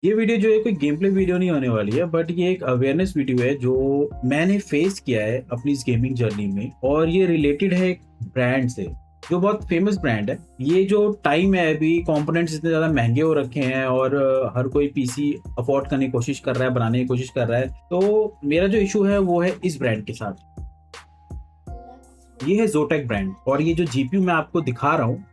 ये वीडियो जो है कोई गेम प्ले वीडियो नहीं होने वाली है, बट ये एक अवेयरनेस वीडियो है जो मैंने फेस किया है अपनी इस गेमिंग जर्नी में, और ये रिलेटेड है एक ब्रांड से जो बहुत फेमस ब्रांड है। ये जो टाइम है, अभी कंपोनेंट्स इतने ज़्यादा महंगे हो रखे हैं और हर कोई पीसी अफोर्ड करने की कोशिश कर रहा है, बनाने की कोशिश कर रहा है। तो मेरा जो इशू है वो है इस ब्रांड के साथ। ये है जोटेक ब्रांड, और ये जो जीपीयू मैं आपको दिखा रहा हूँ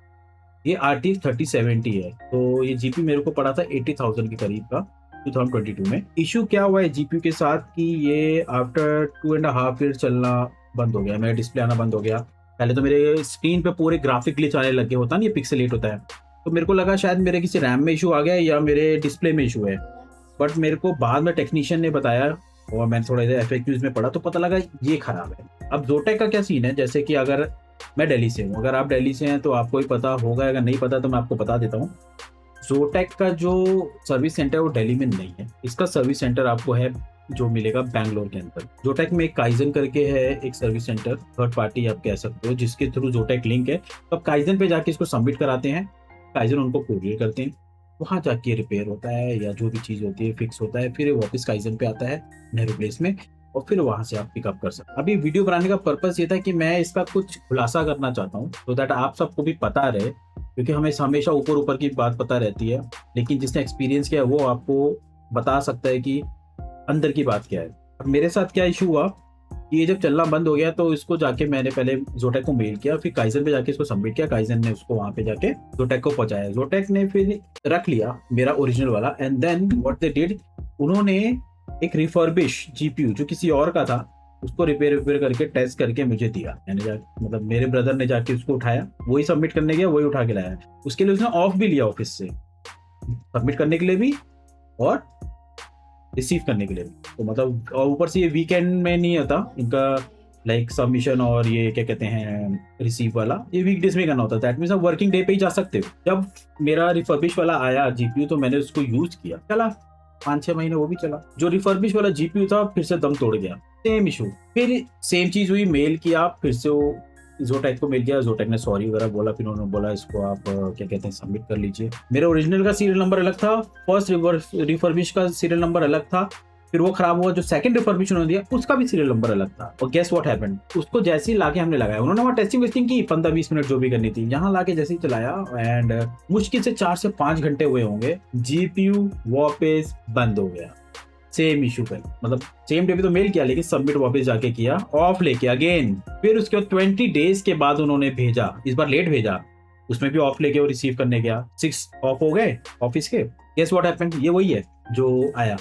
ये RTX 3070 है। तो ये जीपी मेरे को पड़ा था 80,000 के करीब का 2022 में। इशू क्या हुआ है जीपी के साथ कि ये आफ्टर 2.5 ईयर चलना बंद हो गया, मेरा डिस्प्ले आना बंद हो गया। पहले तो मेरे स्क्रीन पे पूरे ग्राफिक ग्लिच आने लगे, होता नहीं, पिक्सेलेट होता है। तो मेरे को लगा शायद मेरे किसी रैम में इशू आ गया या मेरे डिस्प्ले में इशू है। बट मेरे को बाद में टेक्नीशियन ने बताया और मैंने थोड़ा FAQs में पढ़ा तो पता लगा ये खराब है। अब जोटेक का क्या सीन है, जैसे कि अगर मैं दिल्ली से हूँ, अगर आप दिल्ली से हैं तो आपको ही पता होगा, अगर नहीं पता तो मैं आपको बता देता हूँ। जोटेक का जो सर्विस सेंटर है वो दिल्ली में नहीं है। इसका सर्विस सेंटर आपको है जो मिलेगा बैंगलोर के अंदर। जोटेक में एक काइजन करके है एक सर्विस सेंटर, थर्ड पार्टी आप कह सकते हो, जिसके थ्रू जोटेक लिंक है। तो आप काइजन पे जाके इसको सबमिट कराते हैं, काइजन उनको कोरियर करते हैं, वहाँ जाके रिपेयर होता है या जो भी चीज़ होती है फिक्स होता है, फिर वापस काइजन पे आता है नए रिप्लेस में, और फिर वहां से आप पिकअप कर सकते हैं। अभी वीडियो बनाने का पर्पस ये था कि मैं इसका कुछ खुलासा करना चाहता हूँ तो दैट आप सबको भी पता रहे, क्योंकि हमें हमेशा ऊपर ऊपर की बात पता रहती है, लेकिन जिसने एक्सपीरियंस किया है वो आपको बता सकता है कि अंदर की बात क्या है। अब मेरे साथ क्या इशू हुआ कि ये जब चलना बंद हो गया तो इसको जाके मैंने पहले जोटेक को मेल किया, फिर काइजन पे जाके इसको सबमिट किया, काइजन ने उसको वहां पे जाके जोटेक को पहुंचाया, जोटेक ने फिर रख लिया मेरा ओरिजिनल वाला, and then what they did, उन्होंने एक रिफर्बिश जीपीयू जो किसी और का था उसको रिपेयर करके टेस्ट करके मुझे दिया। मैंने मतलब मेरे ब्रदर ने जाके उसको उठाया, वही सबमिट करने गया, वही उठा के लाया। उसके लिए उसने ऑफ भी लिया ऑफिस से, सबमिट करने के लिए भी और रिसीव करने के लिए भी। तो मतलब, और ऊपर से ये वीकेंड में नहीं होता इनका, लाइक सबमिशन और ये क्या कहते हैं रिसीव वाला, ये वीकडेज में करना होता है। दैट मींस आप वर्किंग डे पे ही जा सकते हो। जब मेरा रिफर्बिश वाला आया जीपीयू तो मैंने उसको यूज किया, चला 5-6 महीने वो भी चला। जो रिफर्बिश वाला जीपीयू था फिर से दम तोड़ गया, सेम इशू, फिर सेम चीज हुई, मेल किया, फिर से वो जोटेक को मेल किया, जोटेक ने सॉरी वगैरह बोला, फिर उन्होंने बोला इसको आप क्या कहते हैं सबमिट कर लीजिए। मेरा ओरिजिनल का सीरियल नंबर अलग था, फर्स्ट रिफर्बिश का सीरियल नंबर अलग था, फिर वो खराब हुआ, जो सेकंड रिफर्बिश उन्होंने दिया उसका भी सीरियल नंबर अलग था। और गेस व्हाट हैपेंड, उसको जैसे ही लाके हमने लगाया, उन्होंने वहाँ टेस्टिंग वेस्टिंग की 15-20 मिनट जो भी करनी थी, यहाँ लाके जैसे ही चलाया एंड मुश्किल से 4 से 5 घंटे हुए होंगे, जीपीयू वापस बंद हो गया। सेम इशू पे, मतलब सेम डे पे तो मेल किया लेकिन सबमिट वापस जाके किया, ऑफ लेके अगेन, फिर उसके बाद 20 डेज के बाद उन्होंने भेजा, इस बार लेट भेजा, उसमें भी ऑफ लेके वो रिसीव करने गया, 6 ऑफ हो गए ऑफिस के। गेस व्हाट हैपेंड, ये वही है जो आया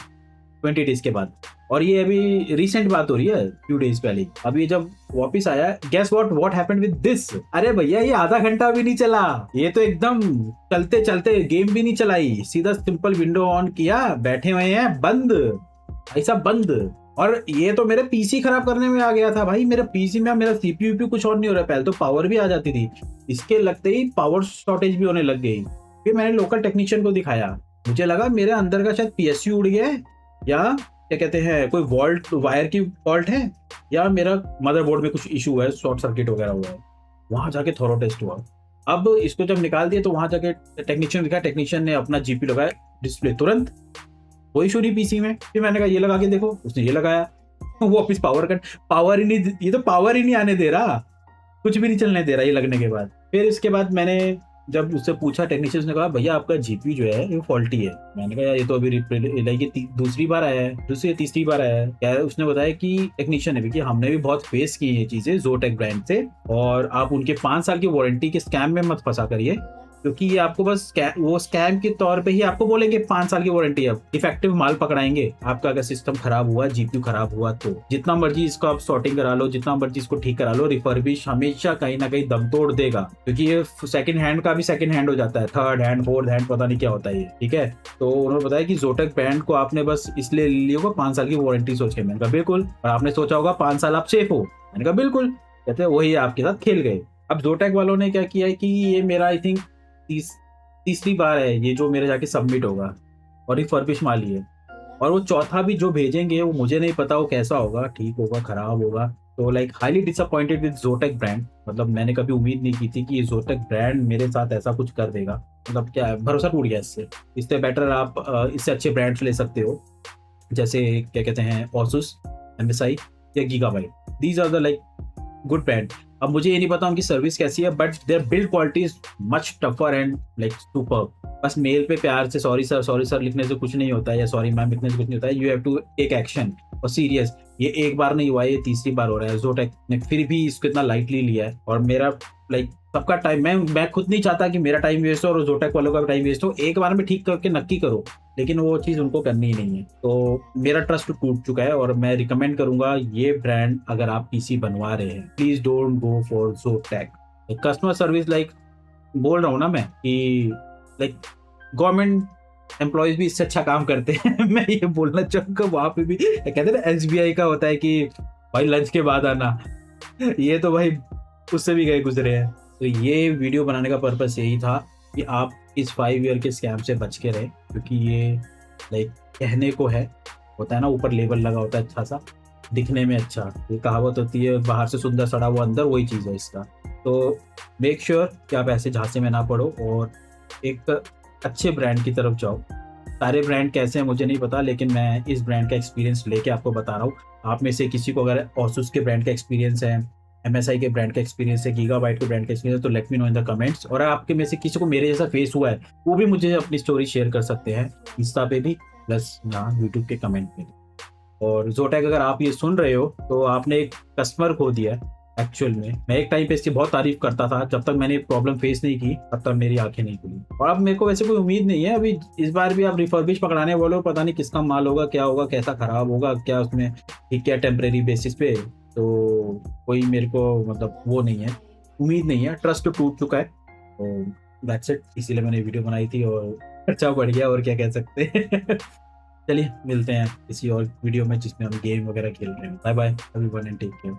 20 डेज के बाद, और ये अभी रिसेंट बात हो रही है, फ्यू डेज पहले। अभी जब वापस आया, guess what happened with this, अरे भैया ये आधा घंटा भी नहीं चला, ये तो एकदम चलते चलते गेम भी नहीं चलाई, सीधा सिंपल विंडो ऑन किया, बैठे हुए हैं, बंद, ऐसा बंद। और ये तो मेरे पीसी खराब करने में आ गया था भाई, मेरे पीसी में मेरा सीपीयू कुछ और नहीं हो रहा, पहले तो पावर भी आ जाती थी, इसके लगते ही पावर शॉर्टेज भी होने लग गई। फिर मैंने लोकल टेक्नीशियन को दिखाया, मुझे लगा मेरे अंदर का शायद पीएसयू उड़ गया है, या क्या कहते हैं कोई वॉल्ट वायर की फॉल्ट है, या मेरा मदरबोर्ड में कुछ इशू है, शॉर्ट सर्किट वगैरह हुआ है। वहां जाके थोरो टेस्ट हुआ। अब इसको जब निकाल दिया तो वहां जाके टेक्नीशियन दिखा, टेक्नीशियन ने अपना जीपी लगाया, डिस्प्ले तुरंत, कोई इशू नहीं पीसी में। फिर मैंने कहा ये लगा के देखो, उसने ये लगाया, वो वापिस पावर कट, पावर ही नहीं, ये तो पावर ही नहीं आने दे रहा, कुछ भी नहीं चलने दे रहा ये लगने के बाद। फिर इसके बाद मैंने जब उससे पूछा, टेक्नीशियन ने कहा भैया आपका जीपीयू जो है ये फॉल्टी है। मैंने कहा यार ये तो अभी दूसरी बार आया है, दूसरी तीसरी बार आया है क्या। उसने बताया कि टेक्नीशियन ने भी कि हमने भी बहुत फेस की ये चीजें जोटेक ब्रांड से, और आप उनके 5 साल की वारंटी के स्कैम में मत फंसा करिए, क्योंकि ये आपको बस वो स्कैम के तौर पे ही आपको बोलेंगे 5 साल की वारंटी है, डिफेक्टिव माल पकड़ाएंगे आपका। अगर सिस्टम खराब हुआ, जीपीयू खराब हुआ तो जितना मर्जी इसको आप सॉर्टिंग करा लो, जितना मर्जी इसको ठीक करा लो, रिफर्बिश हमेशा कहीं ना कहीं दम तोड़ देगा, क्योंकि ये सेकंड हैंड का भी सेकंड हैंड हो जाता है, थर्ड हैंड, फोर्थ हैंड, पता नहीं क्या होता है ये, ठीक है। तो उन्होंने बताया कि जोटेक ब्रांड को आपने बस इसलिए लिया होगा 5 साल की वारंटी सोच के। मैंने कहा बिल्कुल, और आपने सोचा होगा 5 साल आप सेफ हो। मैंने कहा बिल्कुल। कहते हैं वही आपके साथ खेल गए। अब जोटेक वालों ने क्या किया है कि ये मेरा आई थिंक तीसरी बार है ये जो मेरे जाके सबमिट होगा, और रिफर्बिश माल ही है, और वो चौथा भी जो भेजेंगे वो मुझे नहीं पता वो कैसा होगा, ठीक होगा, खराब होगा, तो like highly disappointed with जोटेक brand. मतलब मैंने कभी उम्मीद नहीं की थी कि ये जोटेक ब्रांड मेरे साथ ऐसा कुछ कर देगा। मतलब क्या है, भरोसा टूट गया इससे। इससे बेटर आप इससे अच्छे ब्रांड्स ले सकते हो, जैसे क्या कहते हैं Asus, MSI या Gigabyte. These are the like good brand. अब मुझे ये नहीं पता उनकी सर्विस कैसी है, but there build quality is much tougher and like super. बस मेल पे प्यार से सॉरी सर लिखने से कुछ नहीं होता है, या सॉरी मैम लिखने से कुछ नहीं होता है। You have to take action और सीरियस। ये एक बार नहीं हुआ है, ये तीसरी बार हो रहा है। जोटेक ने फिर भी इसको इतना लाइटली लिया है, और मेरा लाइक सबका टाइम, मैं खुद नहीं चाहता कि मेरा टाइम वेस्ट हो और जोटेक वालों का टाइम वेस्ट हो। एक बार में ठीक करके नक्की करो, लेकिन वो चीज़ उनको करनी ही नहीं है। तो मेरा ट्रस्ट टूट चुका है, और मैं रिकमेंड करूंगा ये ब्रांड अगर आप पीसी बनवा रहे हैं, please don't go for जोटेक। Customer service like बोल रहा हूँ ना मैं कि लाइक गवर्नमेंट एम्प्लॉयज भी इससे अच्छा काम करते हैं। मैं ये बोलना चाहूँगा, वहाँ पे भी कहते हैं ना SBI का होता है कि भाई लंच के बाद आना, ये तो भाई उससे भी गए गुजरे हैं। तो ये वीडियो बनाने का पर्पस यही था कि आप इस 5 ईयर के स्कैम से बच के रहें, क्योंकि ये लाइक कहने को है, होता है ना ऊपर लेबल लगा होता है अच्छा सा, दिखने में अच्छा। ये कहावत होती है बाहर से सुंदर सड़ा हुआ अंदर, वही चीज़ है इसका। तो मेक श्योर कि आप ऐसे झांसे में ना पड़ो और एक अच्छे ब्रांड की तरफ जाओ। सारे ब्रांड कैसे हैं मुझे नहीं पता, लेकिन मैं इस ब्रांड का एक्सपीरियंस लेके आपको बता रहा हूँ। आप में से किसी को अगर Asus के ब्रांड का एक्सपीरियंस है, MSI के ब्रांड का एक्सपीरियंस है, गीगाबाइट के ब्रांड का एक्सपीरियंस, तो let me know in the comments. और आपके में से किसी को मेरे जैसा फेस हुआ है, वो भी मुझे अपनी स्टोरी शेयर कर सकते हैं इंस्टा पे भी, प्लस यहाँ यूट्यूब के कमेंट पे। और जोटेक अगर आप ये सुन रहे हो तो आपने एक कस्टमर खो दिया है। एक्चुअल में मैं एक टाइम पे इसकी बहुत तारीफ करता था, जब तक मैंने प्रॉब्लम फेस नहीं की तब तक मेरी आंखें नहीं खुली। और अब मेरे को वैसे कोई उम्मीद नहीं है, अभी इस बार भी आप रिफर्बिश पकड़ाने वाले हो, पता नहीं किसका माल होगा, क्या होगा, कैसा खराब होगा, क्या उसमें ठीक, क्या टेम्परेरी बेसिस पे। तो कोई मेरे को मतलब वो नहीं है, उम्मीद नहीं है, ट्रस्ट टूट चुका है। तो दैट्स इट, इसीलिए मैंने वीडियो बनाई थी और खर्चा बढ़ गया, और क्या कह सकते हैं। चलिए मिलते हैं किसी और वीडियो में जिसमें हम गेम वगैरह खेल रहे हैं। Bye bye everyone and take care.